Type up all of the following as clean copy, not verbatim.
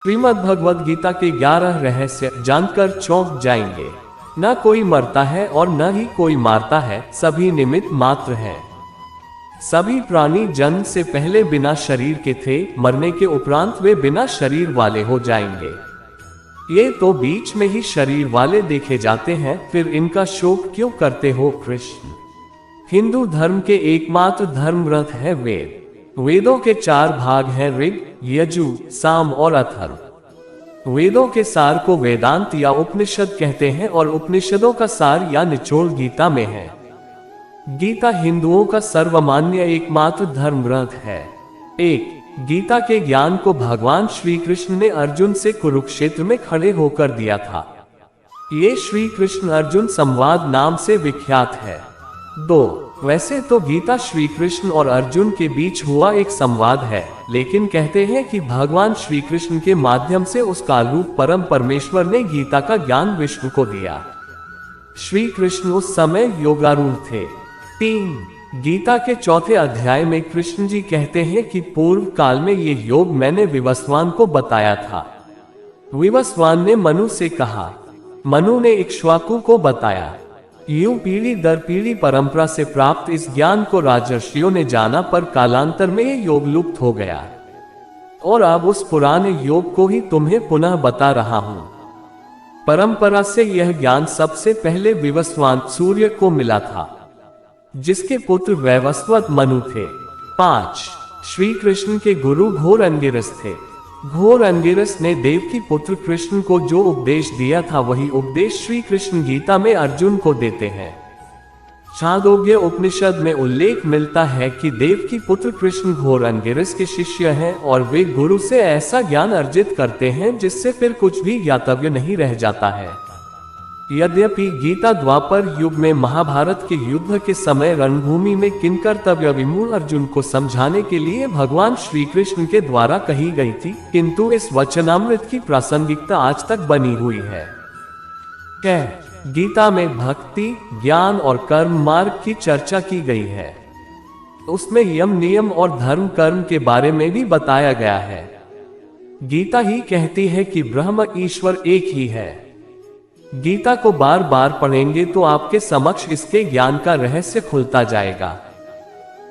श्रीमद् भगवद गीता के 11 रहस्य जानकर चौंक जाएंगे। न कोई मरता है और न ही कोई मारता है, सभी निमित्त मात्र हैं। सभी प्राणी जन्म से पहले बिना शरीर के थे, मरने के उपरांत वे बिना शरीर वाले हो जाएंगे। ये तो बीच में ही शरीर वाले देखे जाते हैं, फिर इनका शोक क्यों करते हो कृष्ण। हिंदू धर्म के एकमात्र धर्म ग्रंथ है वेद। वेदों के 4 भाग हैं, ऋग, यजु, साम और अथर्व। वेदों के सार को वेदांत या उपनिषद कहते हैं और उपनिषदों का सार या निचोड़ गीता में है। गीता हिंदुओं का सर्वमान्य एकमात्र धर्म ग्रंथ है। 1. गीता के ज्ञान को भगवान श्री कृष्ण ने अर्जुन से कुरुक्षेत्र में खड़े होकर दिया था। ये श्री कृष्ण अर्जुन संवाद नाम से विख्यात है। 2. वैसे तो गीता श्री कृष्ण और अर्जुन के बीच हुआ एक संवाद है, लेकिन कहते हैं कि भगवान श्री कृष्ण के माध्यम से उस कालरूप परम परमेश्वर ने गीता का ज्ञान विष्णु को दिया। श्री कृष्ण उस समय योगारूढ़ थे। 3. गीता के 4थे अध्याय में कृष्ण जी कहते हैं कि पूर्व काल में ये योग मैंने विवस्वान को बताया था। विवस्वान ने मनु से कहा, मनु ने इक्ष्वाकु को बताया। यूं पीढ़ी दर पीढ़ी परंपरा से प्राप्त इस ज्ञान को राजर्षियों ने जाना, पर कालांतर में ये योग लुप्त हो गया और अब उस पुराने योग को ही तुम्हें पुनः बता रहा हूं। परंपरा से यह ज्ञान सबसे पहले विवस्वान सूर्य को मिला था, जिसके पुत्र वैवस्वत मनु थे। 5. श्री कृष्ण के गुरु घोर अंगिरस थे। घोर अंगिरस ने देवकी पुत्र कृष्ण को जो उपदेश दिया था, वही उपदेश श्री कृष्ण गीता में अर्जुन को देते हैं। छांदोग्य उपनिषद में उल्लेख मिलता है कि देवकी पुत्र कृष्ण घोर अंगिरस के शिष्य हैं और वे गुरु से ऐसा ज्ञान अर्जित करते हैं जिससे फिर कुछ भी ज्ञातव्य नहीं रह जाता है। यद्यपि गीता द्वापर युग में महाभारत के युद्ध के समय रणभूमि में किंकर्तव्य विमूढ़ अर्जुन को समझाने के लिए भगवान श्री कृष्ण के द्वारा कही गई थी, किंतु इस वचनामृत की प्रासंगिकता आज तक बनी हुई है। गीता में भक्ति, ज्ञान और कर्म मार्ग की चर्चा की गई है। उसमें यम, नियम और धर्म कर्म के बारे में भी बताया गया है। गीता ही कहती है कि ब्रह्म ईश्वर एक ही है। गीता को बार बार पढ़ेंगे तो आपके समक्ष इसके ज्ञान का रहस्य खुलता जाएगा।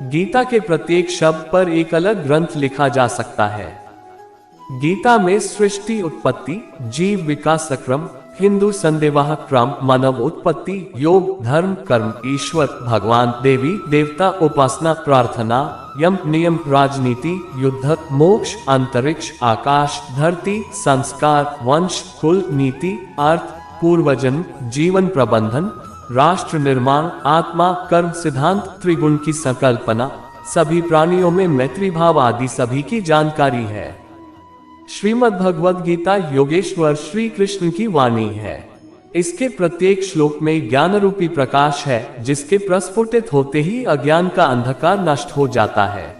गीता के प्रत्येक शब्द पर एक अलग ग्रंथ लिखा जा सकता है। गीता में सृष्टि उत्पत्ति, जीव विकास क्रम, हिंदू संदेवाह क्रम, मानव उत्पत्ति, योग, धर्म, कर्म, ईश्वर, भगवान, देवी देवता, उपासना, प्रार्थना, यम, नियम, राजनीति, युद्ध, मोक्ष, अंतरिक्ष, आकाश, धरती, संस्कार, वंश, कुल, नीति, अर्थ, पूर्वजन्म, जीवन प्रबंधन, राष्ट्र निर्माण, आत्मा, कर्म सिद्धांत, त्रिगुण की संकल्पना, सभी प्राणियों में मैत्री भाव आदि सभी की जानकारी है। श्रीमद् भगवद गीता योगेश्वर श्री कृष्ण की वाणी है। इसके प्रत्येक श्लोक में ज्ञान रूपी प्रकाश है, जिसके प्रस्फुटित होते ही अज्ञान का अंधकार नष्ट हो जाता है।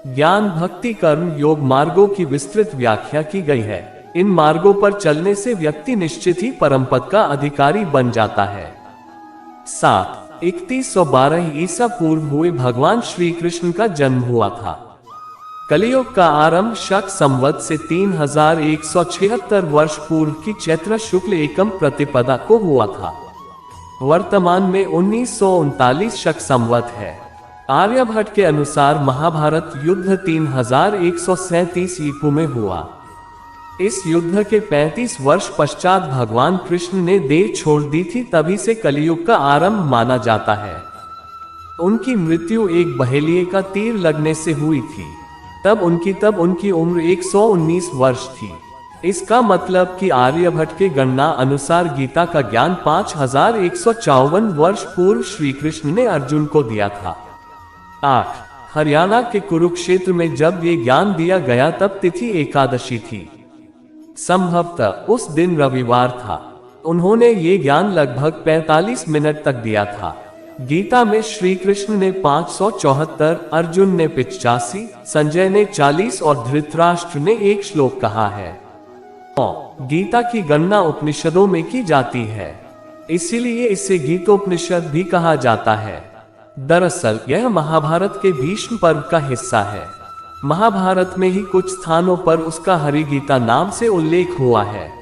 ज्ञान, भक्ति, कर्म, योग मार्गों की विस्तृत व्याख्या की गई है। इन मार्गों पर चलने से व्यक्ति निश्चित ही परमपद का अधिकारी बन जाता है। 7. 3112 ईसा पूर्व हुए भगवान श्री कृष्ण का जन्म हुआ था। कलियुग का आरंभ शक संवत से 3176 वर्ष पूर्व की चैत्र शुक्ल एकम प्रतिपदा को हुआ था। वर्तमान में 1939 शक संवत है। आर्यभट्ट के अनुसार महाभारत युद्ध 3137 ईपू में हुआ। इस युद्ध के 35 वर्ष पश्चात भगवान कृष्ण ने देह छोड़ दी थी, तभी से कलियुग का आरंभ माना जाता है। उनकी मृत्यु एक बहेलिये का तीर लगने से हुई थी। तब उनकी उम्र 119 वर्ष थी। इसका मतलब कि आर्यभट्ट के गणना अनुसार गीता का ज्ञान 5154 वर्ष पूर्व श्री कृष्ण ने अर्जुन को दिया था। 8. हरियाणा के कुरुक्षेत्र में जब ये ज्ञान दिया गया तब तिथि एकादशी थी। संभवतः उस दिन रविवार था। उन्होंने ये ज्ञान लगभग 45 मिनट तक दिया था। गीता में श्री कृष्ण ने 574, अर्जुन ने 85, संजय ने 40 और धृतराष्ट्र ने 1 श्लोक कहा है। गीता की गणना उपनिषदों में की जाती है, इसीलिए इसे गीतोपनिषद भी कहा जाता है। दरअसल यह महाभारत के भीष्म पर्व का हिस्सा है। महाभारत में ही कुछ स्थानों पर उसका हरिगीता नाम से उल्लेख हुआ है।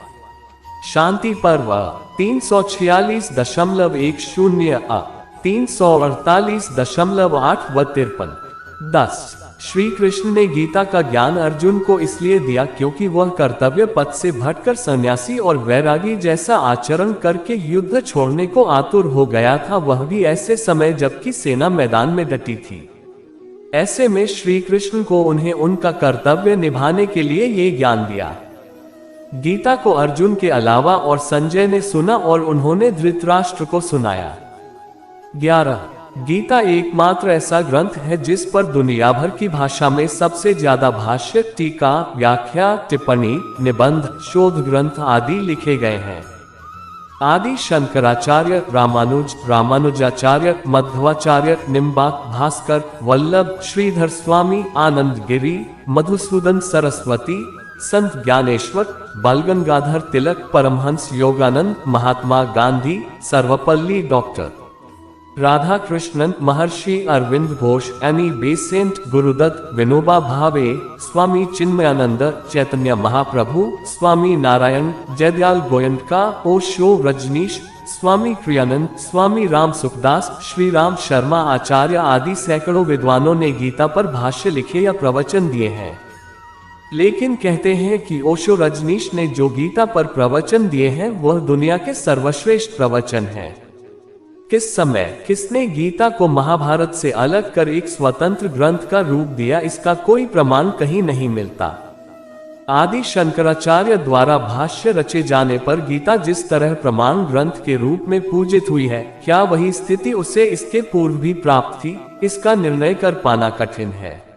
शांति पर्व 346.10 348.8 व 53। 10 श्री कृष्ण ने गीता का ज्ञान अर्जुन को इसलिए दिया क्योंकि वह कर्तव्य पथ से भटकर सन्यासी और वैरागी जैसा आचरण करके युद्ध छोड़ने को आतुर हो गया था, वह भी ऐसे समय जबकि सेना मैदान में डटी थी। ऐसे में श्री कृष्ण को उन्हें उनका कर्तव्य निभाने के लिए ये ज्ञान दिया। गीता को अर्जुन के अलावा और संजय ने सुना और उन्होंने धृतराष्ट्र को सुनाया। 11 गीता एकमात्र ऐसा ग्रंथ है जिस पर दुनिया भर की भाषा में सबसे ज्यादा भाष्य, टीका, व्याख्या, टिप्पणी, निबंध, शोध ग्रंथ आदि लिखे गए हैं। आदि शंकराचार्य, रामानुजाचार्य, मध्वाचार्य, निम्बाक, भास्कर, वल्लभ, श्रीधर स्वामी, आनंद गिरी, मधुसूदन सरस्वती, संत ज्ञानेश्वर, बालगंगाधर तिलक, परमहंस योगानंद, महात्मा गांधी, सर्वपल्ली डॉक्टर राधा कृष्णन, महर्षि अरविंद घोष, एनी बेसेंट, गुरुदत्त, विनोबा भावे, स्वामी चिन्मयानंद, चैतन्य महाप्रभु, स्वामी नारायण, जयदयाल गोयनका, ओशो रजनीश, स्वामी क्रियानंद, स्वामी राम सुखदास, श्री राम शर्मा आचार्य आदि सैकड़ों विद्वानों ने गीता पर भाष्य लिखे या प्रवचन दिए हैं। लेकिन कहते हैं कि ओशो रजनीश ने जो गीता पर प्रवचन दिए हैं वह दुनिया के सर्वश्रेष्ठ प्रवचन हैं। किस समय किसने गीता को महाभारत से अलग कर एक स्वतंत्र ग्रंथ का रूप दिया, इसका कोई प्रमाण कहीं नहीं मिलता। आदि शंकराचार्य द्वारा भाष्य रचे जाने पर गीता जिस तरह प्रमाण ग्रंथ के रूप में पूजित हुई है, क्या वही स्थिति उसे इसके पूर्व भी प्राप्त थी, इसका निर्णय कर पाना कठिन है।